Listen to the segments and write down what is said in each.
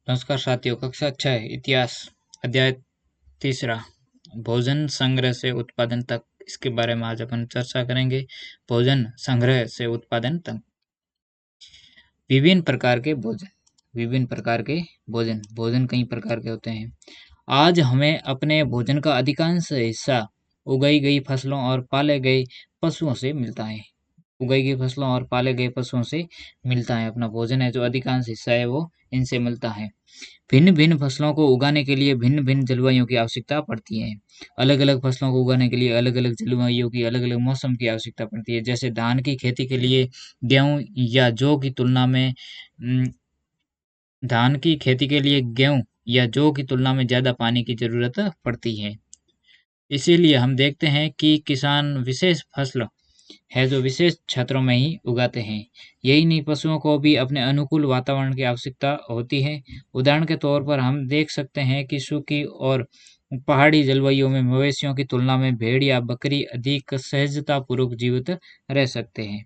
नमस्कार साथियों, कक्षा 6 इतिहास अध्याय तीसरा भोजन संग्रह से उत्पादन तक, इसके बारे में आज अपन चर्चा करेंगे। भोजन संग्रह से उत्पादन तक। विभिन्न प्रकार के भोजन। विभिन्न प्रकार के भोजन भोजन कई प्रकार के होते हैं। आज हमें अपने भोजन का अधिकांश हिस्सा उगाई गई फसलों और पाले गए पशुओं से मिलता है। उगाई गई फसलों और पाले गए पशुओं से मिलता है। अपना भोजन है जो अधिकांश हिस्सा है वो इनसे मिलता है। भिन्न-भिन्न फसलों को उगाने के लिए भिन्न-भिन्न जलवायु की आवश्यकता पड़ती है। अलग-अलग फसलों को उगाने के लिए अलग-अलग जलवायु की, अलग-अलग मौसम की आवश्यकता पड़ती है। जैसे धान की खेती के लिए गेहूँ या जौ की तुलना में उम, धान की खेती के लिए गेहूँ या जौ की तुलना में ज़्यादा पानी की ज़रूरत पड़ती है। इसीलिए हम देखते हैं कि किसान विशेष फसल है जो विशेष क्षेत्रों में ही उगाते हैं। यही नहीं, पशुओं को भी अपने अनुकूल वातावरण की आवश्यकता होती है। उदाहरण के तौर पर हम देख सकते हैं कि सूखी और पहाड़ी जलवायु में मवेशियों की तुलना में भेड़ या बकरी अधिक सहजतापूर्वक जीवित रह सकते हैं।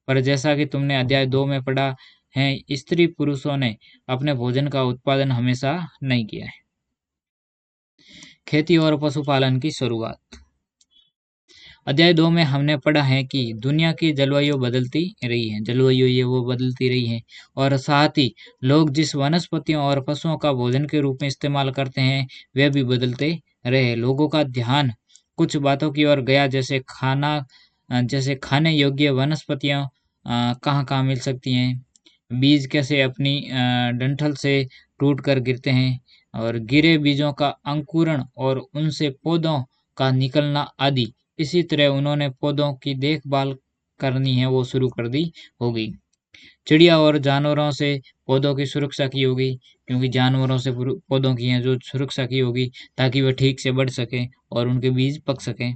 पर जैसा कि तुमने अध्याय 2 में पढ़ा है, स्त्री पुरुषों ने अपने भोजन का उत्पादन हमेशा नहीं किया है। खेती और पशुपालन की शुरुआत। अध्याय 2 में हमने पढ़ा है कि दुनिया की जलवायु बदलती रही है। जलवायु ये वो बदलती रही है और साथ ही लोग जिस वनस्पतियों और पशुओं का भोजन के रूप में इस्तेमाल करते हैं, वे भी बदलते रहे। लोगों का ध्यान कुछ बातों की ओर गया, जैसे खाने योग्य वनस्पतियाँ कहाँ-कहाँ मिल सकती हैं, बीज कैसे अपनी डंठल से टूटकर गिरते हैं और गिरे बीजों का अंकुरण और उनसे पौधों का निकलना आदि। इसी तरह उन्होंने पौधों की देखभाल करनी है वो शुरू कर दी होगी। चिड़िया और जानवरों से पौधों की सुरक्षा की होगी, क्योंकि जानवरों से पौधों की है जो सुरक्षा की होगी ताकि वे ठीक से बढ़ सकें और उनके बीज पक सकें।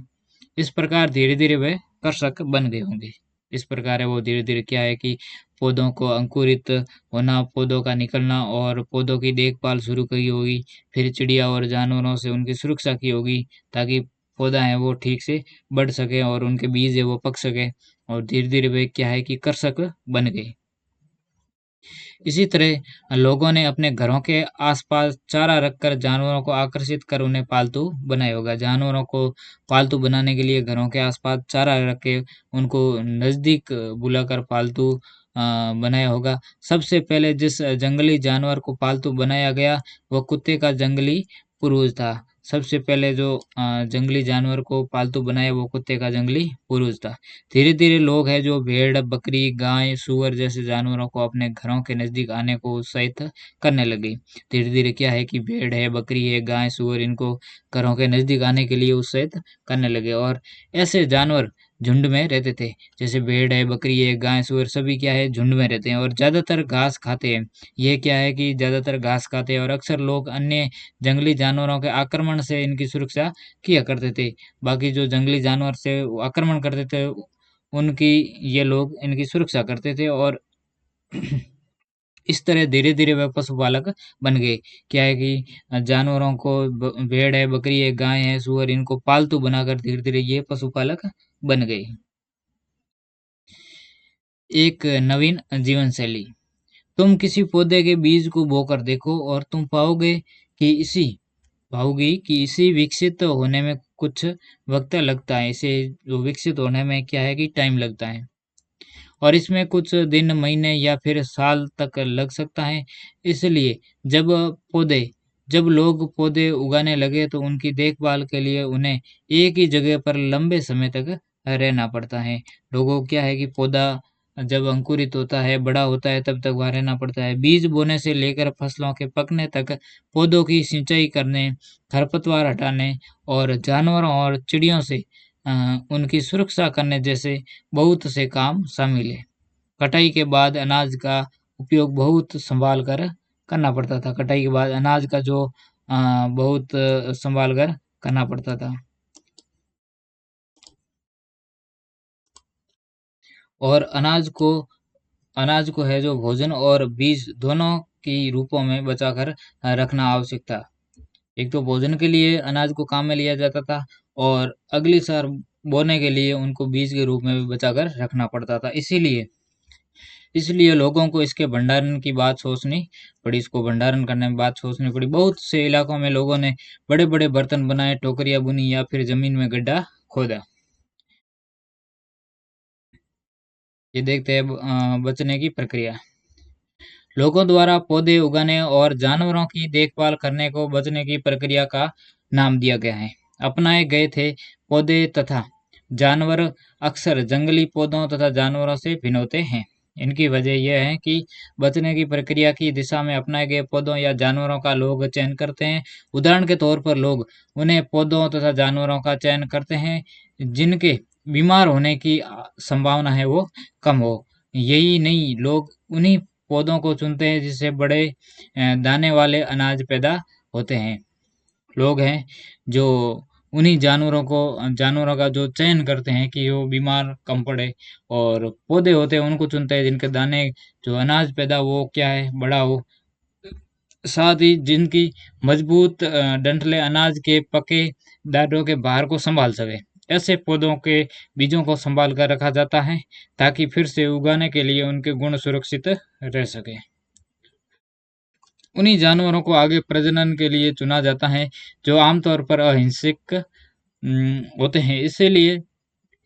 इस प्रकार धीरे-धीरे वे कृषक बन गए होंगे। इस प्रकार है वो धीरे-धीरे क्या है कि पौधों को अंकुरित होना, पौधों का निकलना और पौधों की देखभाल शुरू की होगी। फिर चिड़िया और जानवरों से उनकी सुरक्षा की होगी ताकि पौधा है वो ठीक से बढ़ सके और उनके बीज है वो पक सके और धीरे-धीरे वे क्या है कि कृषक बन गए। इसी तरह लोगों ने अपने घरों के आसपास चारा रखकर जानवरों को आकर्षित कर उन्हें पालतू बनाया होगा। जानवरों को पालतू बनाने के लिए घरों के आसपास चारा रख के उनको नज़दीक बुलाकर पालतू बनाया होगा। सबसे पहले जिस जंगली जानवर को पालतू बनाया गया, वह कुत्ते का जंगली पूर्वज था। सबसे पहले जो जंगली जानवर को पालतू बनाया वो कुत्ते का जंगली पूर्वज था। धीरे-धीरे लोग हैं जो भेड़, बकरी, गाय, सूअर जैसे जानवरों को अपने घरों के नज़दीक आने को उत्साहित करने लगे। धीरे-धीरे क्या है कि भेड़ है, बकरी है, गाय, सूअर इनको घरों के नज़दीक आने के लिए उत्साहित करने लगे और ऐसे जानवर झुंड में रहते थे। जैसे भेड़ है, बकरी है, गाय, सूअर सभी क्या है झुंड में रहते हैं और ज़्यादातर घास खाते हैं। ये क्या है कि ज़्यादातर घास खाते हैं और अक्सर लोग अन्य जंगली जानवरों के आक्रमण से इनकी सुरक्षा किया करते थे। बाकी जो जंगली जानवर से आक्रमण करते थे उनकी ये लोग इनकी सुरक्षा करते थे और इस तरह धीरे-धीरे वह पशुपालक बन गए। क्या है कि जानवरों को भेड़ है, बकरी है, गाय है, सूअर इनको पालतू बनाकर धीरे-धीरे ये पशुपालक बन गए। एक नवीन जीवन शैली। तुम किसी पौधे के बीज को बोकर देखो और तुम पाओगी कि इसी विकसित होने में कुछ वक्त लगता है। इसे जो विकसित होने में क्या है कि टाइम लगता है। और इसमें कुछ दिन, महीने या फिर साल तक लग सकता है। इसलिए जब पौधे जब लोग पौधे उगाने लगे तो उनकी देखभाल के लिए उन्हें एक ही जगह पर लंबे समय तक रहना पड़ता है। लोगों को क्या है कि पौधा जब अंकुरित होता है, बड़ा होता है तब तक वहाँ रहना पड़ता है। बीज बोने से लेकर फसलों के पकने तक पौधों की सिंचाई करने, खरपतवार हटाने और जानवरों और चिड़ियों से उनकी सुरक्षा करने जैसे बहुत से काम शामिल है। कटाई के बाद अनाज का उपयोग बहुत संभाल कर करना पड़ता था। कटाई के बाद अनाज का जो बहुत संभाल कर करना पड़ता था। और अनाज को है जो भोजन और बीज दोनों की रूपों में बचाकर रखना आवश्यक था। एक तो भोजन के लिए अनाज को काम में लिया जाता था और अगली साल बोने के लिए उनको बीज के रूप में भी बचाकर रखना पड़ता था। इसीलिए इसलिए लोगों को इसके भंडारण की बात सोचनी पड़ी, इसको भंडारण करने में बात सोचनी पड़ी। बहुत से इलाकों में लोगों ने बड़े बड़े बर्तन बनाए, टोकरियां बुनी या फिर जमीन में गड्ढा खोदा। ये देखते हैं बचने की प्रक्रिया। लोगों द्वारा पौधे उगाने और जानवरों की देखभाल करने को बचने की प्रक्रिया का नाम दिया गया है। अपनाए गए थे पौधे तथा जानवर अक्सर जंगली पौधों तथा जानवरों से भिन्न होते हैं। इनकी वजह यह है कि बचने की प्रक्रिया की दिशा में अपनाए गए पौधों या जानवरों का लोग चयन करते हैं। उदाहरण के तौर पर लोग उन्हें पौधों तथा जानवरों का चयन करते हैं जिनके बीमार होने की संभावना है वो कम हो। यही नहीं, लोग उन्हीं पौधों को चुनते हैं जिससे बड़े दाने वाले अनाज पैदा होते हैं। लोग हैं जो उन्हीं जानवरों का जो चयन करते हैं कि वो बीमार कम पड़े, और पौधे होते हैं उनको चुनते हैं जिनके दाने जो अनाज पैदा वो क्या है बड़ा हो, साथ ही जिनकी मजबूत डंठलें अनाज के पके दानों के भार को संभाल सके। ऐसे पौधों के बीजों को संभाल कर रखा जाता है ताकि फिर से उगाने के लिए उनके गुण सुरक्षित रह सके। उन्हीं जानवरों को आगे प्रजनन के लिए चुना जाता है जो आमतौर पर अहिंसक होते हैं।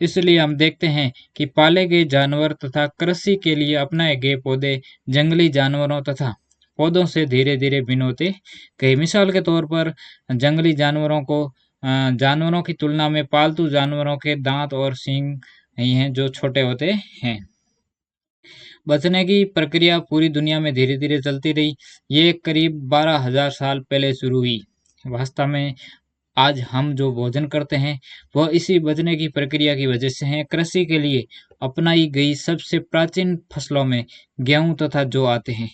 इसलिए हम देखते हैं कि पाले गए जानवर तथा कृषि के लिए अपनाए गए पौधे जंगली जानवरों तथा पौधों से धीरे धीरे भिन्न होते गए। मिसाल के तौर पर जंगली जानवरों की तुलना में पालतू जानवरों के दांत और सींग नहीं हैं जो छोटे होते हैं। बचने की प्रक्रिया पूरी दुनिया में धीरे धीरे चलती रही। ये करीब 12,000 साल पहले शुरू हुई। वास्तव में आज हम जो भोजन करते हैं वह इसी बचने की प्रक्रिया की वजह से है। कृषि के लिए अपनाई गई सबसे प्राचीन फसलों में गेहूं तथा जौ आते हैं।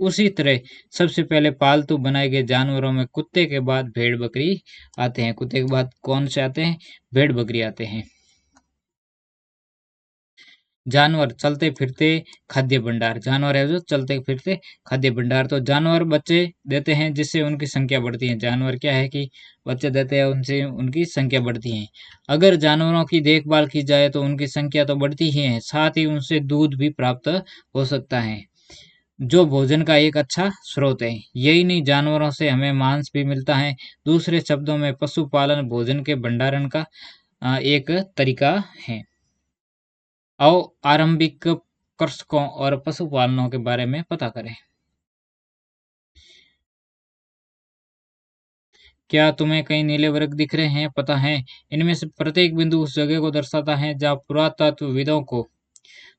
उसी तरह सबसे पहले पालतू बनाए गए जानवरों में कुत्ते के बाद भेड़ बकरी आते हैं। कुत्ते के बाद कौन से आते हैं? भेड़ बकरी आते हैं। जानवर चलते फिरते खाद्य भंडार। जानवर है जो चलते फिरते खाद्य भंडार। तो जानवर बच्चे देते हैं जिससे उनकी संख्या बढ़ती है। जानवर क्या है कि बच्चे देते हैं, उनसे उनकी संख्या बढ़ती है। अगर जानवरों की देखभाल की जाए तो उनकी संख्या तो बढ़ती ही है, साथ ही उनसे दूध भी प्राप्त हो सकता है जो भोजन का एक अच्छा स्रोत है। यही नहीं, जानवरों से हमें मांस भी मिलता है। दूसरे शब्दों में पशुपालन भोजन के भंडारण का एक तरीका है। आओ आरंभिक कृषकों और पशुपालनों के बारे में पता करें। क्या तुम्हें कई नीले वर्ग दिख रहे हैं? पता है, इनमें से प्रत्येक बिंदु उस जगह को दर्शाता है जहाँ पुरातत्वविदों को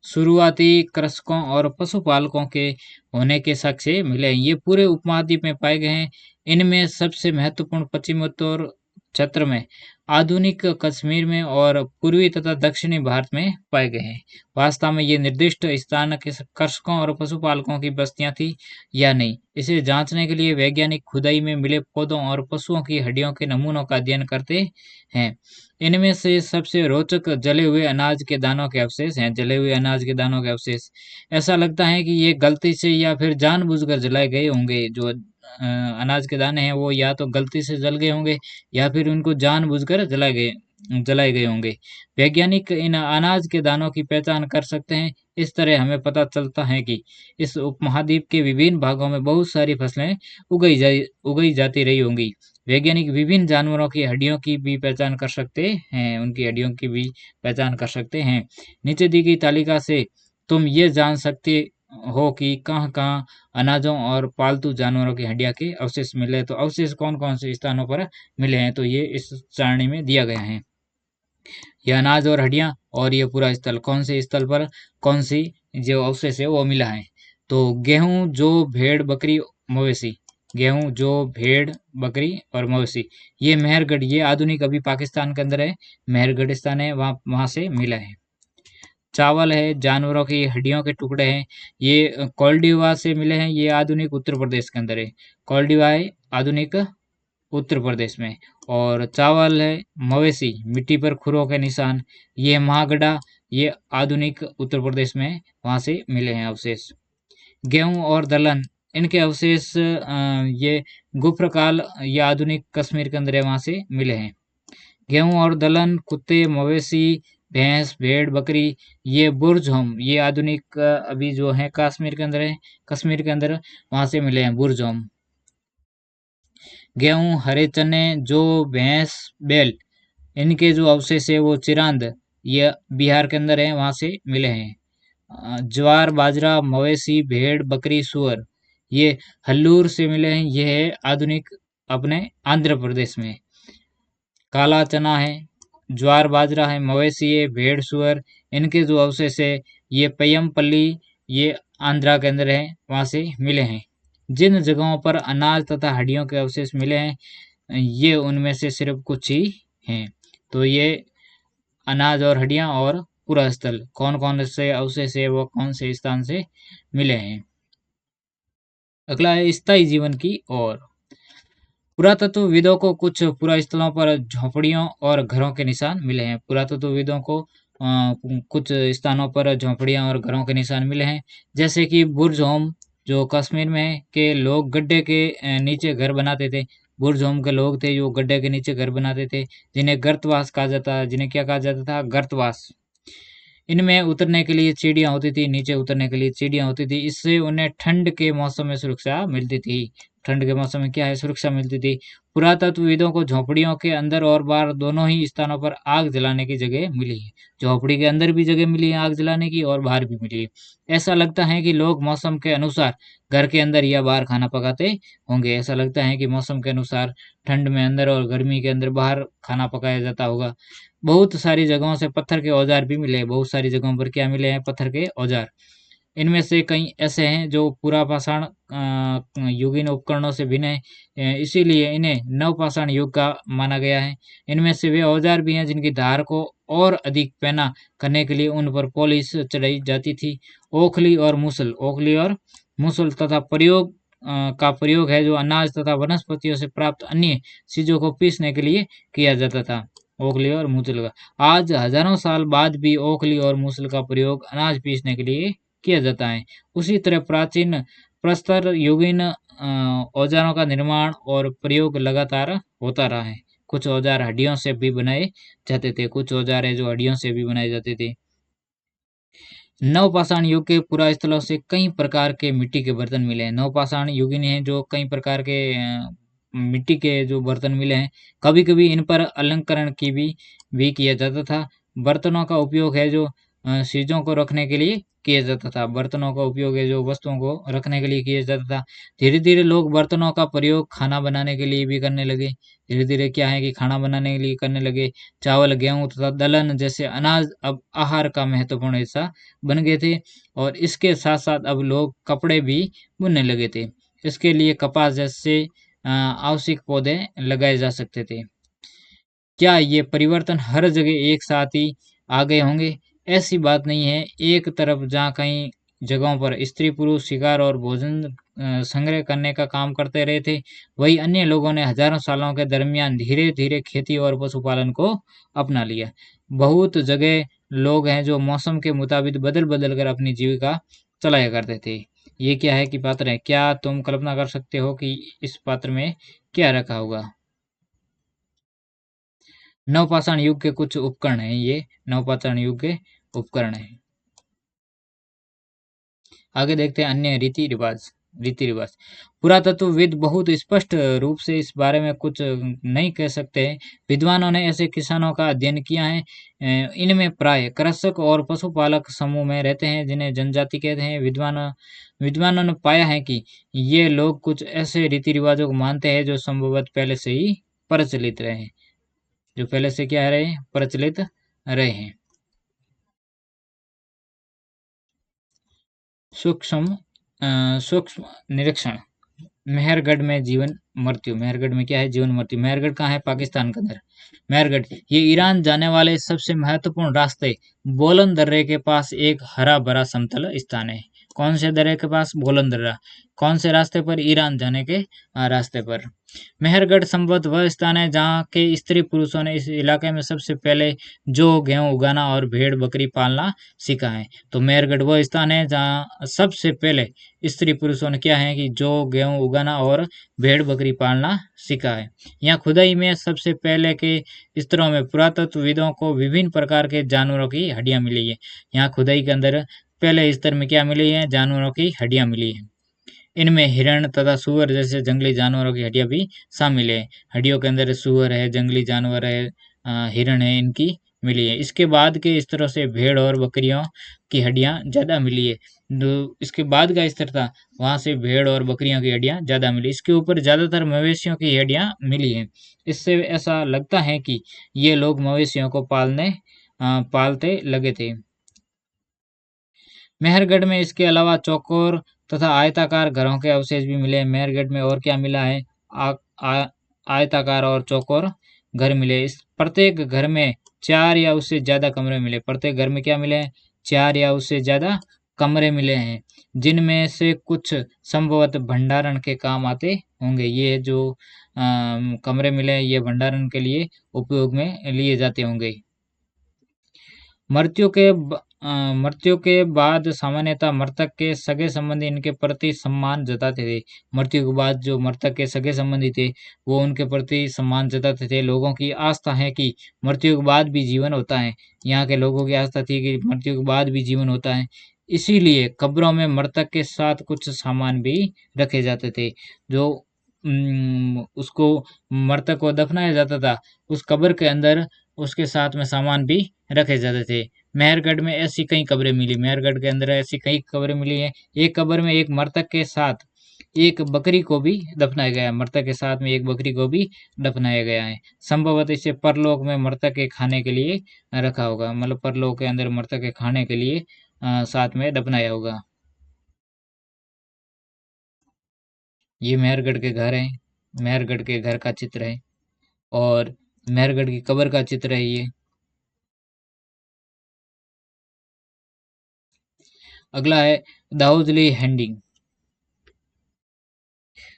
शुरुआती कृषकों और पशुपालकों के होने के साक्ष्य मिले हैं। ये पूरे उपमहाद्वीप में पाए गए हैं। इनमें सबसे महत्वपूर्ण पश्चिमोत्तर क्षेत्र में, आधुनिक कश्मीर में और पूर्वी तथा दक्षिणी भारत में पाए गए हैं। वास्तव में ये निर्दिष्ट स्थान के कृषकों और पशुपालकों की बस्तियां थी या नहीं, इसे जांचने के लिए वैज्ञानिक खुदाई में मिले पौधों और पशुओं की हड्डियों के नमूनों का अध्ययन करते हैं। इनमें से सबसे रोचक जले हुए अनाज के दानों के अवशेष हैं। जले हुए अनाज के दानों के अवशेष, ऐसा लगता है कि ये गलती से या फिर जानबूझकर जलाए गए होंगे। जो अनाज के दाने हैं वो या तो गलती से जल गए होंगे या फिर उनको जानबूझकर जलाए गए होंगे। वैज्ञानिक इन अनाज के दानों की पहचान कर सकते हैं। इस तरह हमें पता चलता है कि इस उपमहाद्वीप के विभिन्न भागों में बहुत सारी फसलें उगाई जाती रही होंगी। वैज्ञानिक विभिन्न जानवरों की हड्डियों की भी पहचान कर सकते हैं, उनकी हड्डियों की भी पहचान कर सकते हैं। नीचे दी गई तालिका से तुम ये जान सकते हो कि कहाँ-कहाँ अनाजों और पालतू जानवरों की हड्डियाँ के अवशेष मिले। तो अवशेष कौन-कौन से स्थानों पर मिले हैं, तो ये इस सारणी में दिया गया है। ये अनाज और हड्डियाँ और ये पूरा स्थल, कौन से स्थल पर कौन सी जो अवशेष है वो मिला है। तो गेहूँ, जौ, भेड़, बकरी, मवेशी। गेहूँ, जौ, भेड़, बकरी और मवेशी, ये मेहरगढ़, ये आधुनिक अभी पाकिस्तान के अंदर है, मेहरगढ़ स्थान है, वहाँ से मिला है। चावल है, जानवरों की हड्डियों के टुकड़े हैं, ये कोल्डिवा से मिले हैं, ये आधुनिक उत्तर प्रदेश के अंदर है। कोल्डिवा है आधुनिक उत्तर प्रदेश में। और चावल है, मवेशी, मिट्टी पर खुरों के निशान, ये महागढ़ा, ये आधुनिक उत्तर प्रदेश में वहाँ से मिले हैं अवशेष। गेहूँ और दलहन, इनके अवशेष ये गुफ्रकाल, ये आधुनिक कश्मीर के अंदर है, वहाँ से मिले हैं। गेहूँ और दलहन, कुत्ते, मवेशी, भैंस, भेड़, बकरी, ये बुर्ज़होम, ये आधुनिक अभी जो है कश्मीर के अंदर है, कश्मीर के अंदर वहाँ से मिले हैं बुर्ज़होम। गेहूँ, हरे चने, जौ, भैंस, बैल, इनके जो अवशेष है वो चिरांद, ये बिहार के अंदर है, वहाँ से मिले हैं। ज्वार, बाजरा, मवेशी, भेड़, बकरी, सूअर, ये हल्लूर से मिले हैं। ये है आधुनिक अपने आंध्र प्रदेश में। काला चना है, ज्वार बाजरा है, मवेशी है, भेड़ सूअर, इनके जो अवशेष है ये पय्यमपल्ली, ये आंध्रा के अंदर है, वहाँ से मिले हैं। जिन जगहों पर अनाज तथा हड्डियों के अवशेष मिले हैं ये उनमें से सिर्फ कुछ ही हैं। तो ये अनाज और हड्डियां और पूरा स्थल कौन कौन से अवशेष है वो कौन से स्थान से मिले हैं। अगला है स्थायी जीवन की ओर। पुरातत्वविदों को कुछ पुरास्थलों पर झोपड़ियों और घरों के निशान मिले हैं। पुरातत्वविदों को कुछ स्थानों पर झोपड़ियां और घरों के निशान मिले हैं, जैसे कि बुर्ज होम जो कश्मीर में है के लोग गड्ढे के नीचे घर बनाते थे। बुर्ज होम के लोग थे जो गड्ढे के नीचे घर बनाते थे, जिन्हें गर्तवास कहा जाता है। जिन्हें क्या कहा जाता था? गर्तवास। इनमें उतरने के लिए सीढ़ियाँ होती थी, नीचे उतरने के लिए सीढ़ियाँ होती थी। इससे उन्हें ठंड के मौसम में सुरक्षा मिलती थी। ठंड के मौसम में क्या है? सुरक्षा मिलती थी। पुरातत्वविदों को झोपड़ियों के अंदर और बाहर दोनों ही स्थानों पर आग जलाने की जगह मिली है। झोपड़ी के अंदर भी जगह मिली है आग जलाने की और बाहर भी मिली है। ऐसा लगता है कि लोग मौसम के अनुसार घर के अंदर या बाहर खाना पकाते होंगे। ऐसा लगता है कि मौसम के अनुसार ठंड में अंदर और गर्मी के अंदर बाहर खाना पकाया जाता होगा। बहुत सारी जगहों से पत्थर के औजार भी मिले। बहुत सारी जगहों पर क्या मिले हैं? पत्थर के औजार। इनमें से कई ऐसे हैं जो पुरापाषाण युगीन उपकरणों से भिन्न हैं, इसीलिए इन्हें नवपाषाण युग का माना गया है। इनमें से वे औजार भी हैं जिनकी धार को और अधिक पैना करने के लिए उन पर पॉलिश चढ़ाई जाती थी। ओखली और मूसल, ओखली और मूसल तथा का प्रयोग है जो अनाज तथा वनस्पतियों से प्राप्त अन्य चीजों को पीसने के लिए किया जाता था। ओखली और मूसल का आज हजारों साल बाद भी ओखली और मूसल का प्रयोग अनाज पीसने के लिए किया जाता है। उसी तरह प्राचीन प्रस्तर युगीन औजारों का निर्माण और प्रयोग लगातार होता रहा है। कुछ औजार हड्डियों से भी बनाए जाते थे। कुछ औजार है जो हड्डियों से भी बनाए जाते थे। नवपाषाण युग के पुरास्थलों से कई प्रकार के मिट्टी के बर्तन मिले हैं। नवपाषाण युगीन है जो कई प्रकार के मिट्टी के जो बर्तन मिले हैं। कभी-कभी इन पर अलंकरण की भी किया जाता था। बर्तनों का उपयोग है जो चीज़ों को रखने के लिए किया जाता था। बर्तनों का उपयोग है जो वस्तुओं को रखने के लिए किया जाता था। धीरे-धीरे लोग बर्तनों का प्रयोग खाना बनाने के लिए भी करने लगे। धीरे-धीरे क्या है कि खाना बनाने के लिए करने लगे। चावल, गेहूँ तथा दलहन जैसे अनाज अब आहार का महत्वपूर्ण हिस्सा बन गए थे और इसके साथ-साथ अब लोग कपड़े भी बुनने लगे थे। इसके लिए कपास जैसे आवश्यक पौधे लगाए जा सकते थे। क्या ये परिवर्तन हर जगह एक साथ ही आ गए होंगे? ऐसी बात नहीं है। एक तरफ जहाँ कई जगहों पर स्त्री-पुरुष शिकार और भोजन संग्रह करने का काम करते रहे थे, वहीं अन्य लोगों ने हजारों सालों के दरमियान धीरे-धीरे खेती और पशुपालन को अपना लिया। बहुत जगह लोग हैं जो मौसम के मुताबिक बदल-बदल कर अपनी जीविका चलाया करते थे। ये क्या है कि पात्र है। क्या तुम कल्पना कर सकते हो कि इस पात्र में क्या रखा होगा? नवपाषाण युग के कुछ उपकरण हैं ये नवपाषाण युग के उपकरण हैं। आगे देखते हैं अन्य रीति रिवाज। पुरातत्वविद बहुत स्पष्ट रूप से इस बारे में कुछ नहीं कह सकते हैं। विद्वानों ने ऐसे किसानों का अध्ययन किया है। इनमें प्राय कृषक और पशुपालक समूह में रहते हैं जिन्हें जनजाति कहते हैं। विद्वानों ने पाया है कि ये लोग कुछ ऐसे रीति रिवाजों को मानते हैं जो संभवतः पहले से ही प्रचलित रहे हैं। जो पहले से क्या रहे हैं? प्रचलित रहे हैं। सूक्ष्म सूक्ष्म निरीक्षण। मेहरगढ़ में जीवन मृत्यु। मेहरगढ़ में क्या है? जीवन मृत्यु। मेहरगढ़ कहाँ है? पाकिस्तान के अंदर। मेहरगढ़ ये ईरान जाने वाले सबसे महत्वपूर्ण रास्ते बोलन दर्रे के पास एक हरा भरा समतल स्थान है। कौन से दर्रे के पास? बोलन दर्रा। कौन से रास्ते पर? ईरान जाने के रास्ते पर। मेहरगढ़ संभवत वह स्थान है जहाँ के स्त्री पुरुषों ने इस इलाके में सबसे पहले जौ गेहूं उगाना और भेड़ बकरी पालना सीखा है। तो मेहरगढ़ वह स्थान है जहाँ सबसे पहले स्त्री पुरुषों ने क्या है कि जौ गेहूं उगाना और भेड़ बकरी पालना सीखा है। यहाँ खुदाई में सबसे पहले के स्तरों में पुरातत्वविदों को विभिन्न प्रकार के जानवरों की हड्डियां मिली है। यहाँ खुदाई के अंदर पहले स्तर में क्या मिली है? जानवरों की हड्डियां मिली है। इनमें हिरण तथा सूअर जैसे जंगली जानवरों की हड्डियां भी शामिल है। हड्डियों के अंदर सूअर है, जंगली जानवर है, हिरण है, इनकी मिली है। इसके बाद के स्तरों से भेड़ और बकरियों की हड्डियां ज्यादा मिली है। जो इसके बाद का स्तर था वहां से भेड़ और बकरियों की हड्डियां ज्यादा मिली। इसके ऊपर ज्यादातर मवेशियों की हड्डियां मिली है। इससे ऐसा लगता है कि ये लोग मवेशियों को पालते लगे थे। मेहरगढ़ में इसके अलावा चौकोर तथा आयताकार घरों के अवशेष भी मिले। मेहरगढ़ में और क्या मिला है? आ, आ, आयताकार और चौकोर घर मिले। इस प्रत्येक घर में 4 या उससे ज्यादा कमरे मिले। प्रत्येक घर में क्या मिले हैं? 4 या उससे ज्यादा कमरे मिले हैं, जिनमें से कुछ संभवतः भंडारण के काम आते होंगे। ये जो कमरे मिले हैं, ये भंडारण के लिए उपयोग में लिए जाते होंगे। मृत्यु के बाद सामान्यतः मृतक के सगे संबंधी इनके प्रति सम्मान जताते थे। मृत्यु के बाद जो मृतक के सगे संबंधी थे वो उनके प्रति सम्मान जताते थे। लोगों की आस्था है कि मृत्यु के बाद भी जीवन होता है। यहाँ के लोगों की आस्था थी कि मृत्यु के बाद भी जीवन होता है। इसीलिए कब्रों में मृतक के साथ कुछ सामान भी रखे जाते थे। जो उसको मृतक को दफनाया जाता था, उस कब्र के अंदर उसके साथ में सामान भी रखे जाते थे। मेहरगढ़ में ऐसी कई कब्रें मिली। मेहरगढ़ के अंदर ऐसी कई कब्रें मिली हैं। एक कब्र में एक मृतक के साथ एक बकरी को भी दफनाया गया है। मृतक के साथ में एक बकरी को भी दफनाया गया है। संभवतः इसे परलोक में मृतक के खाने के लिए रखा होगा। मतलब परलोक के अंदर मृतक के खाने के लिए साथ में दफनाया होगा। ये मेहरगढ़ के घर हैं। मेहरगढ़ के घर का चित्र है और मेहरगढ़ की कब्र का चित्र है ये। अगला है दाऊदली हैंडिंग।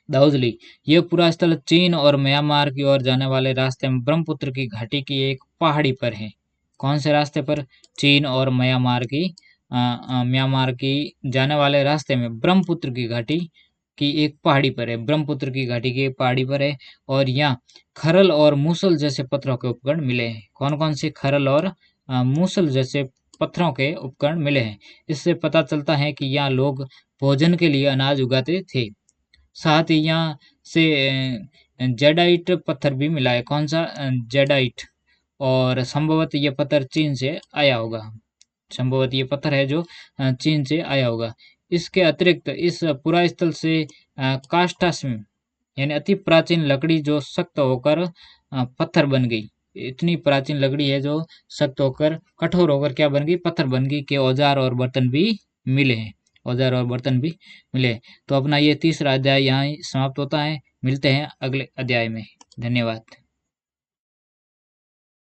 दाऊदली यह पूरा स्थल चीन और म्यांमार की ओर जाने वाले रास्ते में ब्रह्मपुत्र की घाटी की एक पहाड़ी पर है। कौन से रास्ते पर? चीन और म्यांमार की जाने वाले रास्ते में ब्रह्मपुत्र की घाटी की एक पहाड़ी पर है। ब्रह्मपुत्र की घाटी की एक पहाड़ी पर है और यहाँ खरल और मूसल जैसे पत्थरों के उपकरण मिले हैं। कौन कौन से? खरल और मूसल जैसे पत्थरों के उपकरण मिले हैं। इससे पता चलता है कि यहाँ लोग भोजन के लिए अनाज उगाते थे। साथ ही यहाँ से जेडाइट पत्थर भी मिला है। कौन सा? जेडाइट। और संभवतः ये पत्थर चीन से आया होगा। संभवतः ये पत्थर है जो चीन से आया होगा। इसके अतिरिक्त इस पुरा स्थल से काष्ठाश्म यानी अति प्राचीन लकड़ी जो सख्त होकर पत्थर बन गई। इतनी प्राचीन लकड़ी है जो सख्त होकर कठोर होकर क्या बन गई? पत्थर बन गई। के औजार और बर्तन भी मिले हैं। औजार और बर्तन भी मिले। तो अपना ये तीसरा अध्याय यहाँ समाप्त होता है। मिलते हैं अगले अध्याय में। धन्यवाद।